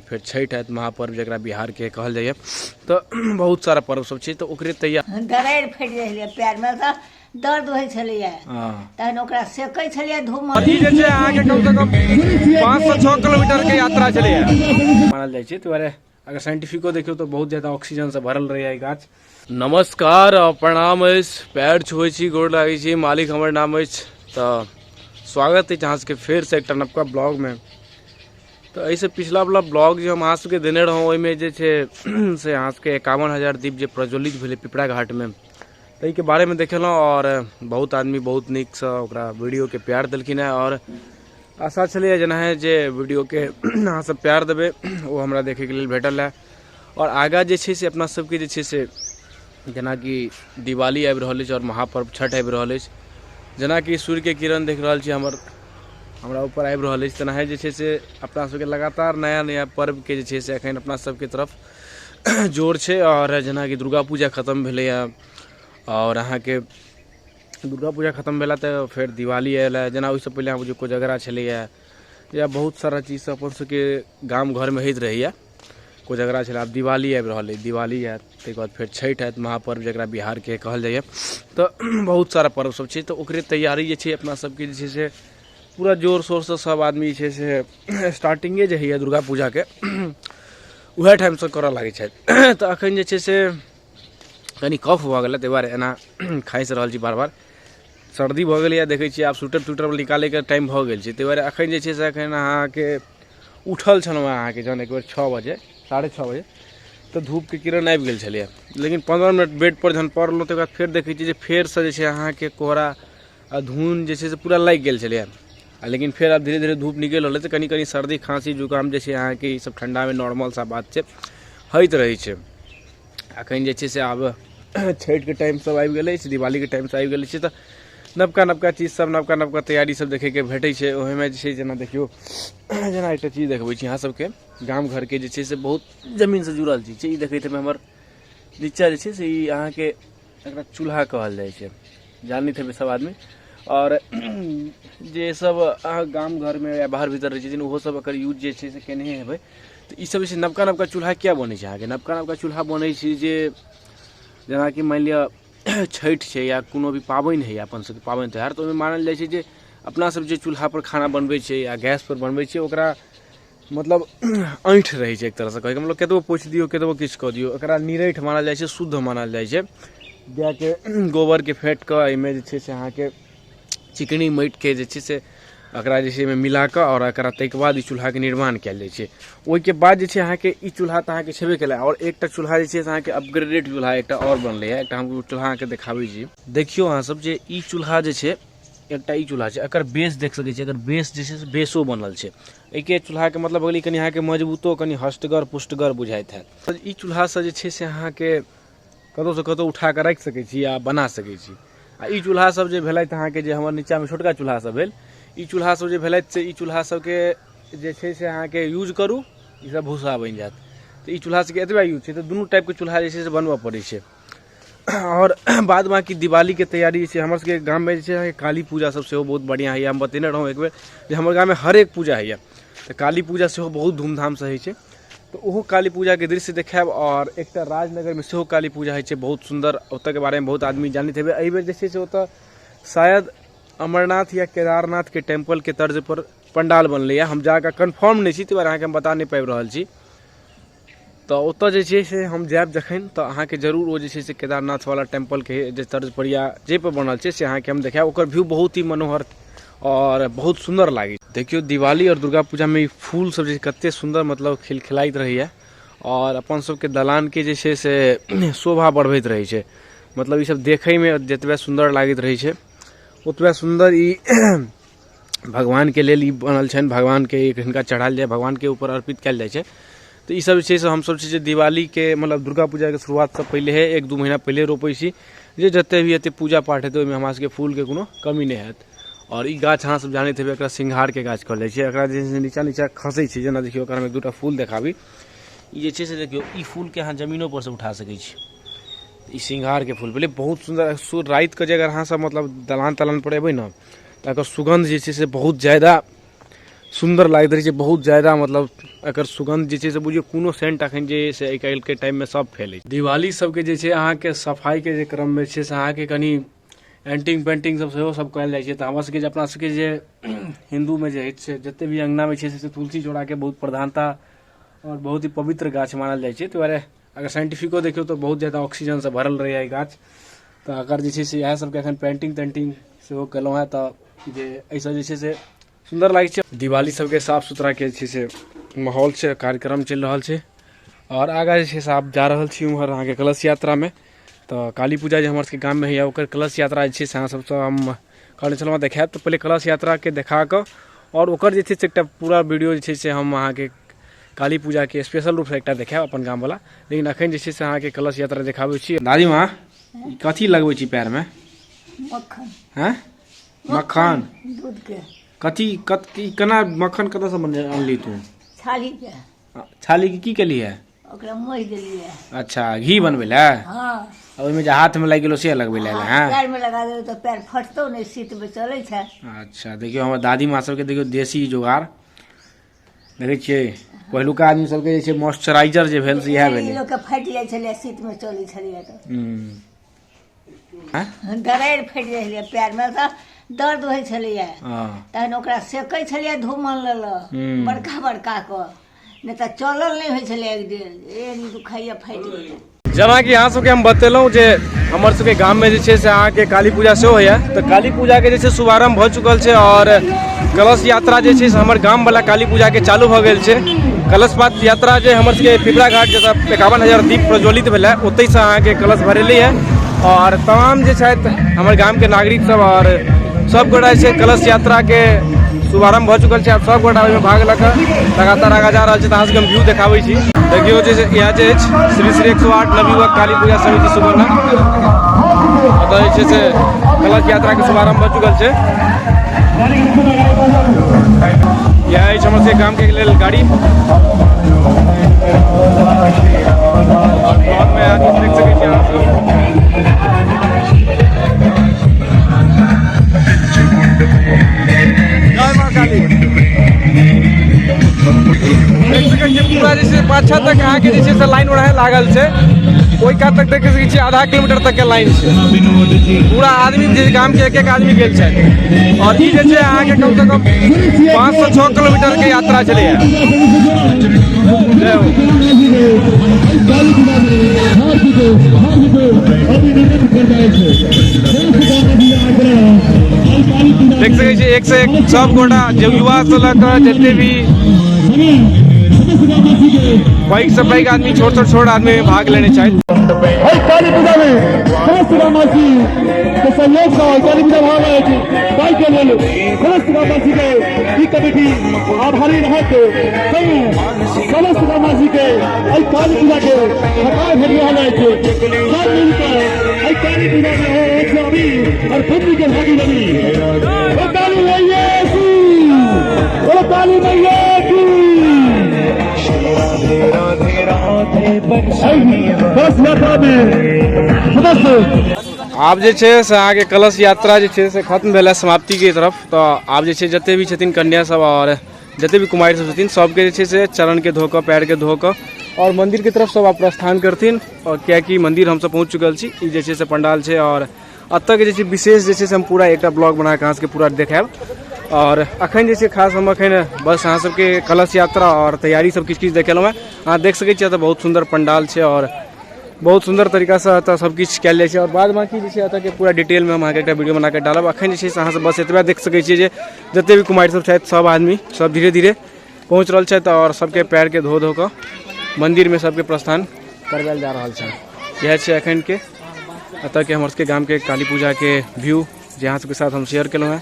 बाद फिर छठ है महापर्व जरा बिहार के कहल जाइए। तो बहुत सारा पर्व सब छै तो ओकरे तैयार दरार फट जाइए पैर में तो दर्द होइ छलिए तहन ओकरा सेकै छलिए धूप में। ई जे छै अहाँ के कम से कम 5 से 6 किलोमीटर के यात्रा छले मानल जाय छै। तो अगर साइंटिफिको देखियो तो बहुत ज्यादा ऑक्सीजन से भरल रहे गाछ। नमस्कार और प्रणाम पैर छुए छी गोड़ लागे छी मालिक हमर नाम तो स्वागत है अहाँ सबके फेर से एक नवका ब्लॉग में। तो ऐसे पिछला वाला ब्लॉग जो हम अहाँ सबके देने रहूँ ओहिमे जे छै से अहाँ सबके 51,000 दीप जो प्रज्वलित भेले पिपरा घाट में तई के बारे में देखेलहुँ और बहुत आदमी बहुत निक से ओकरा वीडियो के प्यार देलखिन है और आशा छलै जेना है जे वीडियो के अहाँ सब प्यार देबे वो हमरा देखे के लिए भेटल है। और आगा जे छै से अपना सबके जे छै से जेना कि दिवाली आबि रहल अछि और महापर्व छठ आबि रहल अछि। जेना कि सूर्य के किरण देख रहल छी हमरा ऊपर आबि रहल अछि तेना जे छै से अपना सबके लगातार नया नया पर्व के जे छै से एखन अपना सबके तरफ जोर छै। और जेना कि दुर्गा पूजा खत्म भेलैया और अहाँ के दुर्गा पूजा खत्म भेला तो फिर दिवाली आयल है। जेना ओहिसँ पहिले अहाँ कोजगरा छलैया या बहुत सारा चीज सब अपन सबके गाम घर में होइत रहैया। कोजगरा छलै आब दिवाली आबि रहल है दिवाली है तकर बाद फिर छठ है महापर्व जरा बिहार के कहल जाइए। तो बहुत सारा पर्व सब छै तो ओकरे तैयारी जे छै अपना सबके जे छै से पूरा जोर शोर से सब आदमी जे छै से स्टार्टिंगे जे होइए दुर्गा पूजा के उहे टाइम से करऽ लागै छै। तो अखन जे छै से कनी कफ भऽ गेल ताहि दुआरे एना खाइस रहल छी बार बार सर्दी भऽ गेल या देखै छियै आब स्वेटर ट्विटर निकाले के टाइम भऽ गेल छै। ताहि दुआरे अखन जे छै से अखन अहाँके उठल छलहुँ अहाँके जहन एक बेर 6 बजे 6:30 बजे तो धूप के किरण आबि गेल छलै लेकिन 15 मिनट बेड पर जहन पड़लहुँ तकर बाद फेर देखै छियै जे फेरसँ जे छै अहाँके कोहरा आ धुन जे छै से पूरा लागि गेल छलै लेकिन फिर अब धीरे धीरे धूप निकलि रहल है तो कनी कनी सर्दी खांसी जुकाम जे छै अहाँके ई सब ठंडा में नॉर्मल सा बात छै होइत रहै छै। अखन जे छै से आब छठ के टाइम सब आबि गेलै दिवाली के टाइम से आबि गेलै तो नवका नवका चीज सब नवका नवका तैयारी सब देखे के भेटै छै। ओहिमे जे छै जेना देखियो जेना एकटा चीज देखबै छी अहाँ सबके गाम घर के जे छै से बहुत जमीन से जुड़ल चीज छै। ई देखैत हेबै हमर नीचा जे छै से ई अहाँके एकरा चूल्हा कहल जाइ छै जानैत हेबै सब आदमी। और जे सब अहाँ गाम घर में या बाहर भीतर रहै छथिन ओहो सब एकर यूज जे छै से केने हेबै। तो ई सब जे छै नवका नवका चूल्हा किया बनै छै अहाँके नवका नवका चूल्हा बनै छै जे जेना कि मान लिअ छठ छै या कोनो भी पाबनि है अपन सबके पाबनि त्यौहार तो ओहिमे मानल जाइ छै जे अपना सब जे चूल्हा पर खाना बनबै छै या गैस पर बनबै छै ओकरा मतलब ऐंठ रहै छै एक तरह से कहैके मतलब कतबो पोछि दियौ कतबो किछु कऽ दियौ एकरा निरैठ मानल जाइ छै शुद्ध मानल जाइ छै। गाय के गोबर के फेंट कऽ एहिमे जे छै से अहाँके चिकनी माटि के जे छै से एकरा जे छै मिला कऽ और एकरा ताहिके बाद ई चूल्हा के निर्माण कयल जाइ छै। ओहिके बाद जे छै अहाँके ई चूल्हा तऽ अहाँके छेबे केलै और एकटा चूल्हा जे छै से अहाँके अपग्रेडेड चूल्हा एकटा और बनलै है एकटा हम चूल्हा अहाँके देखाबै छी देखियौ अहाँ सब जे ई चूल्हा जे छै एकटा ई चूल्हा छै एकर बेस देख सकै छी एकर बेस जे छै से बेसो बनल छै। एहिके चूल्हा के मतलब भेलै कनि अहाँके मजबूतो कनि हष्टगर पुष्टगर बुझाइत हैत। ई चूल्हा से जे छै से अहाँके कतौ से कतौ उठा कऽ राखि सकै छी या बना सकै छी। आ ई चूल्हा सब जे भेलथि अहाँके जे हमर नीचा में छोटका चूल्हा सब भेल ई चूल्हा सब जे भेलथि से ई चूल्हा सबके जे छै से अहाँके यूज करू ई सब भूसा बनि जायत। तो ई चूल्हा सबके एतबा यूज छै तो दुनू टाइप के चूल्हा जे छै से बनबऽ पड़ै छै। और बाद बाकी दिवाली के तैयारी जे छै हमर सबके गाम में जे छै काली पूजा सब सेहो बहुत बढ़िया होइए। हम बतेने रहूँ एक बेर जे हमर गाम में हरेक पूजा होइए तो काली पूजा सेहो बहुत धूमधाम से होइ छै। तो ओहो काली पूजा के दृश्य देखायब और एकटा राजनगर में सेहो काली पूजा होइ छै बहुत सुंदर ओतऽ के बारे में बहुत आदमी जानैत हेबै। एहि बेर जे छै से ओतऽ शायद अमरनाथ या केदारनाथ के टेम्पल के तर्ज पर पंडाल बनलै हम जाकर कन्फर्म नहीं छी ताहि दुआरे अहाँके हम बता नहीं पाबि रहल छी। तो ओतऽ जे छै से हम जायब जखन तो अहाँके जरूर ओ जे छै से केदारनाथ वाला टेम्पल के जे तर्ज पर या जे पर बनल छै से अहाँके हम देखायब। ओकर व्यू बहुत ही मनोहर और बहुत सुंदर लागे देखियो दिवाली और दुर्गा पूजा में फूल सब जे कते सुंदर मतलब खिलखिलाइत रहैया और अपन सबके दलान के जे छै से शोभा बढ़बैत रहै छै। मतलब ई सब देखै में जतबे सुंदर लागैत रहै छै ओतबे सुंदर ई भगवान के लेल ई बनल छनि भगवान के हिनका चढ़ायल जाय भगवान के ऊपर अर्पित कयल जाइ छै। तो ई सब जे छै से हमसब छै जे दिवाली के मतलब दुर्गा पूजा के शुरुआत से पहिले है 1-2 महीना पहिले रोपै छी जे जते भी एते पूजा पाठ हेतै ओहिमे हमरा सबके फूल के कोनो कमी नहीं हैत। और ई गाछ अहाँ सब जानैत हेबै एकरा सिंघार के गाछ कहल जाइ छै। एकरा जे नीचा नीचा खसै छै जेना देखियौ एकरा में दूटा फूल देखाबी ई जे छै से देखियौ ई फूल के अहाँ जमीनो पर से उठा सकै छी। ई सिंघार के फूल भेलै बहुत सुंदर रात के जे अगर अहाँ सब मतलब दलान तलान पर एबै ना तो एकर सुगंध जे छै से बहुत ज़्यादा सुंदर लागैत रहे छै बहुत ज्यादा, मतलब एकर सुगंध जे छै से बुझियो कोनो सेंट अखन जे से आइ काल्हि के टाइम में सब फैले छै। दिवाली सबके जे छै अहाँके सफाई के जे क्रम में छै से अहाँके कनी एंटिंग पेंटिंग सब सेहो सब कयल जाइ छै। तऽ हमरा सबके जे अपना सबके जे हिंदू में जे छै जते भी अंगना में छै से तुलसी जोड़ा के बहुत प्रधानता और बहुत ही पवित्र गाछ मानल जाइ छै। ताहि दुआरे अगर साइंटिफिको देखियो तो बहुत ज्यादा ऑक्सीजन से भरल रहैया गाछ। तऽ अगर जे छै से इएह सबके एखन पेंटिंग तेंटिंग सेहो केलहुँ हेँ तऽ जे एहिसँ जे छै से सुंदर लागै छै। दिवाली सबके साफ सुथरा के छै से माहौल छै, कार्यक्रम चलि रहल छै। और आगा जे छै से आब जा रहल छी उम्हर अहाँके कलश यात्रा में। तऽ काली पूजा जे हमर सबके गाम में होइए ओकर कलश यात्रा जे छै से अहाँ सबसँ हम कहने छलहुँ देखायब। तऽ पहिले कलश यात्रा के देखा कऽ और ओकर जे छै से एकटा पूरा वीडियो जे छै से हम अहाँके काली पूजा के स्पेशल रूप से एकटा देखायब अपन गाम वाला। लेकिन अखन जे छै से अहाँके कलश यात्रा देखाबै छी। दादी माँ कथी लगबै छी पैर में? मक्खन। हैं? मक्खन? दूध के। कथी केना मक्खन कतऽ से अनली तू? छाली के। छाली के की केलिए? ओकरा मोहि देलिए। अच्छा घी बनबै लए? हाँ। ओहिमे जे हाथ में लागि गेलो से लगबै लए? हैं पैर में लगा देबै तऽ पैर फटतौ नहि, शीत में चलै छै। अच्छा देखियो हमर दादी माँ सबके देखियो देसी जुगाड़ देखै छियै। पहिलुका आदमी सबके जे छै मॉइस्चराइजर जे भेल से इएह भेलै। लोक के फाटि जाइ छलै शीत में चलै छलै तऽ। हैं दरारि फटि जाइ छलै पैर में तऽ दर्द होइ छलैया। हां तहन ओकरा सेकै छलियै धूमन लेलऽ बड़का बड़का कऽ, नहि तऽ चलल नहि होइ छलै एक दिन। दुखाइया फाटि गेलै। जेना कि अहाँ सबके हम बतेलहुँ जे हमर सबके गाम में जे छै से अहाँके काली पूजा सेहो होइए। तऽ काली पूजा के जे छै शुभारंभ भऽ चुकल छै और कलश यात्रा जे छै से हमर गाम वाला काली पूजा के चालू भऽ गेल छै। कलश यात्रा जे हमर सबके पिपरा घाट जतऽ 51,000 दीप प्रज्वलित भेलै ओतहिसँ अहाँके कलश भरेलै है। और तमाम जे छथि हमर गाम के नागरिक सब और सब गोटा जे छै कलश यात्रा के शुभारंभ भऽ चुकल छै। आब सब गोटा ओहिमे भाग लऽ कऽ लगातार आगाँ जा रहल छै। तऽ अहाँ सबके हम व्यू देखाबै छी। देखियौ जे इएह जे अछि श्री श्री 108 नवयुवक काली पूजा समिति सुबर्णा। ओतऽ जे छै से कलश यात्रा के शुभारंभ भऽ चुकल छै। यह अछि हमर सबके गाम के लेल गाड़ी। बाद में आदमी देख सकै छी अहाँ सब। जय माँ काली। देख सकै छियै पूरा जे छै पाछा तक अहाँके जे छै से लाइन उड़ाहे लागल छै। ओहि कात तक देख सकै छियै आधा किलोमीटर तक के लाइन छै। पूरा आदमी जे गाम के एक एक आदमी गेल छथि। और ई जे छै अहाँके कम से कम 5 से 6 किलोमीटर के यात्रा छलैया। देख सकै छियै एक से एक सब गोटा जे युवा से लऽ कऽ जते भी पैघ से पैघ आदमी छोट आदमी में भाग लेने चाही। काली पूजा में समस्त ग्रामवासी के सहयोग से काली पूजा भाग रहे थे। ताहि के लेल समस्त ग्रामवासी के ई कमेटी आभारी रहत। समस्त ग्रामवासी के एहि काली पूजा के सकार भेट रहल अछि। सब मिलकर एहि काली पूजा में हो एक स्वामी और पुण्य के भागीदारी। ओ काली मैया की, ओ काली मैया की। आब जे छै से अहाँके कलश यात्रा जे छै से खत्म भेलै समाप्ति के तरफ। तऽ आब जे छै जते भी छथिन कन्या सब और जते भी कुमारि सब छथिन सबके जे छै से चरण के धो कऽ पैर के धो कऽ और मंदिर के तरफ सब आप प्रस्थान करथिन। और कियाकि मंदिर हमसब पहुँच चुकल छी। ई जे छै से पंडाल छै और एतऽ के जे छै विशेष जे छै से हम पूरा एकटा ब्लॉग बना कऽ अहाँ सबके पूरा देखायब। और अखन जे छै खास हम अखन बस अहाँ सबके कलश यात्रा और तैयारी सब किछु देखेलहुँ हैं। अहाँ देख सकै छियै एतऽ बहुत सुंदर पंडाल छै और बहुत सुंदर तरीका से एतऽ सब किछु कयल जाइ छै। और बाद बाकी जे छै एतऽ के पूरा डिटेल में हम अहाँके एकटा वीडियो बना के डालब। अखन जे छै से अहाँ सब बस एतबे देख सकै छियै जे जते भी कुमारि सब छथि सब आदमी सब धीरे धीरे पहुँच रहल छथि और सबके पैर के धो कऽ मंदिर में सबके प्रस्थान करवायल जा रहल छै। इएह छै एखन के एतऽ के हमर सबके गाम के काली पूजा के व्यू जे अहाँ सबके साथ हम शेयर केलहुँ हैं।